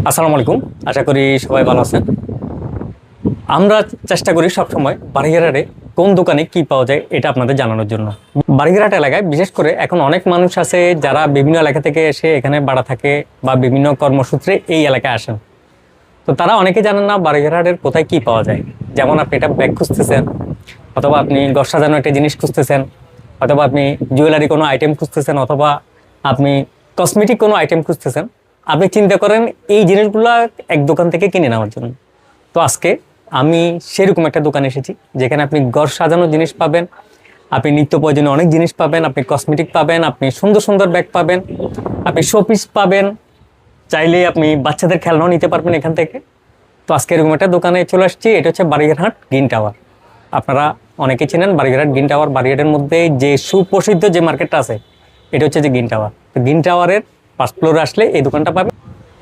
আসসালামু আলাইকুম। আশা করি সবাই ভালো আছেন। আমরা চেষ্টা করি সবসময় বাড়িঘাটে কোন দোকানে কি পাওয়া যায় এটা আপনাদের জানানোর জন্য। বাড়িঘাট এলাকায় বিশেষ করে এখন অনেক মানুষ আছে যারা বিভিন্ন এলাকা থেকে এসে এখানে ভাড়া থাকে বা বিভিন্ন কর্মসূত্রে এই এলাকায় আসেন। তো তারা অনেকে জানেন না বাড়িঘাটের কোথায় কি পাওয়া যায়। যেমন আপনি এটা ব্যাগ খুঁজতেছেন, অথবা আপনি ঘর সাজানো একটা জিনিস খুঁজতেছেন, অথবা আপনি জুয়েলারি কোনো আইটেম খুঁজতেছেন, অথবা আপনি কসমেটিক কোনো আইটেম খুঁজতেছেন। আপনি চিন্তা করেন এই জিনিসগুলো এক দোকান থেকে কিনে নেওয়ার জন্য। তো আজকে আমি সেরকম একটা দোকানে এসেছি যেখানে আপনি ঘর সাজানোর জিনিস পাবেন, আপনি নিত্য প্রয়োজনীয় অনেক জিনিস পাবেন, আপনি কসমেটিক পাবেন, আপনি সুন্দর সুন্দর ব্যাগ পাবেন, আপনি শোপিস পাবেন, চাইলে আপনি বাচ্চাদের খেলনাও নিতে পারবেন এখান থেকে। তো আজকে এরকম একটা দোকানে চলে আসছি, এটা হচ্ছে বাড়িঘাট গ্রিন টাওয়ার। আপনারা অনেকে চেনেন বাড়িঘাট গ্রিন টাওয়ার। বাড়িঘাটের মধ্যে যে সুপ্রসিদ্ধ যে মার্কেটটা আছে এটা হচ্ছে যে গ্রিন টাওয়ার। তো গ্রিন টাওয়ারের ফার্স্ট ফ্লোরে আসলে এই দোকানটা পাবেন,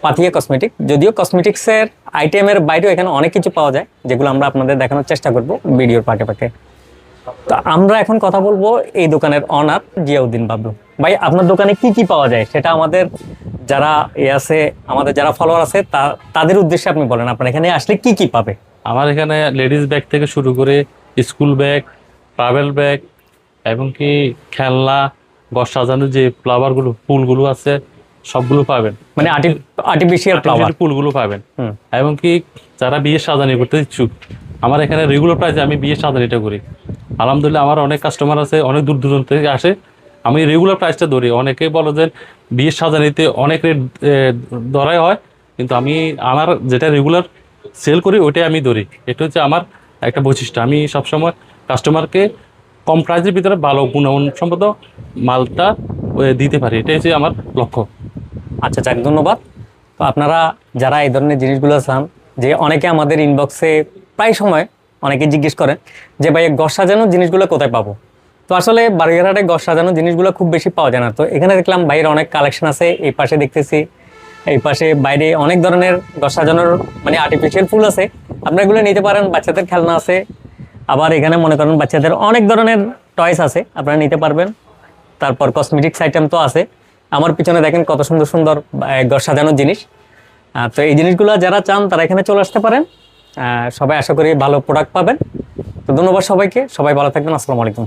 পাথিয়া কসমেটিক। যদিও কসমেটিক্সের আইটেমের বাইরেও এখানে অনেক কিছু পাওয়া যায়, যেগুলো আমরা আপনাদের দেখানোর চেষ্টা করব ভিডিওর পাকে পাকে। তো আমরা এখন কথা বলবো এই দোকানের অনার জিয়াউদ্দিন বাবলু ভাই। আপনার দোকানে কি কি পাওয়া যায় সেটা আমাদের যারা আছে, আমাদের যারা ফলোয়ার আছে তাদের উদ্দেশ্যে আপনি বলেন, আপনার এখানে আসলে কি কি পাবে। আমার এখানে লেডিস ব্যাগ থেকে শুরু করে স্কুল ব্যাগ, ট্রাভেল ব্যাগ, এবং কি খেলনা, ঘর সাজানোর যে ফ্লাওয়ারগুলো, ফুলগুলো আছে সবগুলো পাবেন। মানে আর্টিফিশিয়াল ফ্লাওয়ার ফুলগুলো পাবেন। এবং কি যারা বিয়ে সাজানি করতে ইচ্ছুক, আমার এখানে রেগুলার প্রাইসে আমি বিয়ে সাজানিটা করি। আলহামদুলিল্লাহ আমার অনেক কাস্টমার আছে, অনেক দূর দূরান্ত থেকে আসে। আমি রেগুলার প্রাইসটা ধরি। অনেকে বলো যে বিয়ের সাজানিতে অনেক রেট ধরাই হয়, কিন্তু আমি আমার যেটা রেগুলার সেল করি ওইটাই আমি ধরি। এটা হচ্ছে আমার একটা বৈশিষ্ট্য। আমি সবসময় কাস্টমারকে কম প্রাইসের ভিতরে ভালো গুণসম্পন্ন মালটা দিতে পারি, এটাই হচ্ছে আমার লক্ষ্য। আচ্ছা যাক, ধন্যবাদ। তো আপনারা যারা এই ধরনের জিনিসগুলো চান, যে অনেকে আমাদের ইনবক্সে প্রায় সময় অনেকে জিজ্ঞেস করেন যে ভাই ঘর সাজানোর জিনিসগুলো কোথায় পাবো। তো আসলে বাড়িঘাটে ঘর সাজানোর জিনিসগুলো খুব বেশি পাওয়া যায় না। তো এখানে দেখলাম বাইরের অনেক কালেকশন আছে, এই পাশে দেখতেছি, এই পাশে বাইরে অনেক ধরনের ঘর সাজানোর মানে আর্টিফিশিয়াল ফুল আছে, আপনারা এগুলো নিতে পারেন। বাচ্চাদের খেলনা আছে, আবার এখানে মনে করেন বাচ্চাদের অনেক ধরনের টয়েস আছে, আপনারা নিতে পারবেন। তারপর কসমেটিক্স আইটেম তো আছে। আমার পিছনে দেখেন কত সুন্দর সুন্দর ঘর সাজানোর জিনিস। তো এই জিনিসগুলো যারা চান তারা এখানে চলে আসতে পারেন। সবাই আশা করি ভালো প্রোডাক্ট পাবেন। তো ধন্যবাদ সবাইকে, সবাই ভালো থাকবেন। আসসালামু আলাইকুম।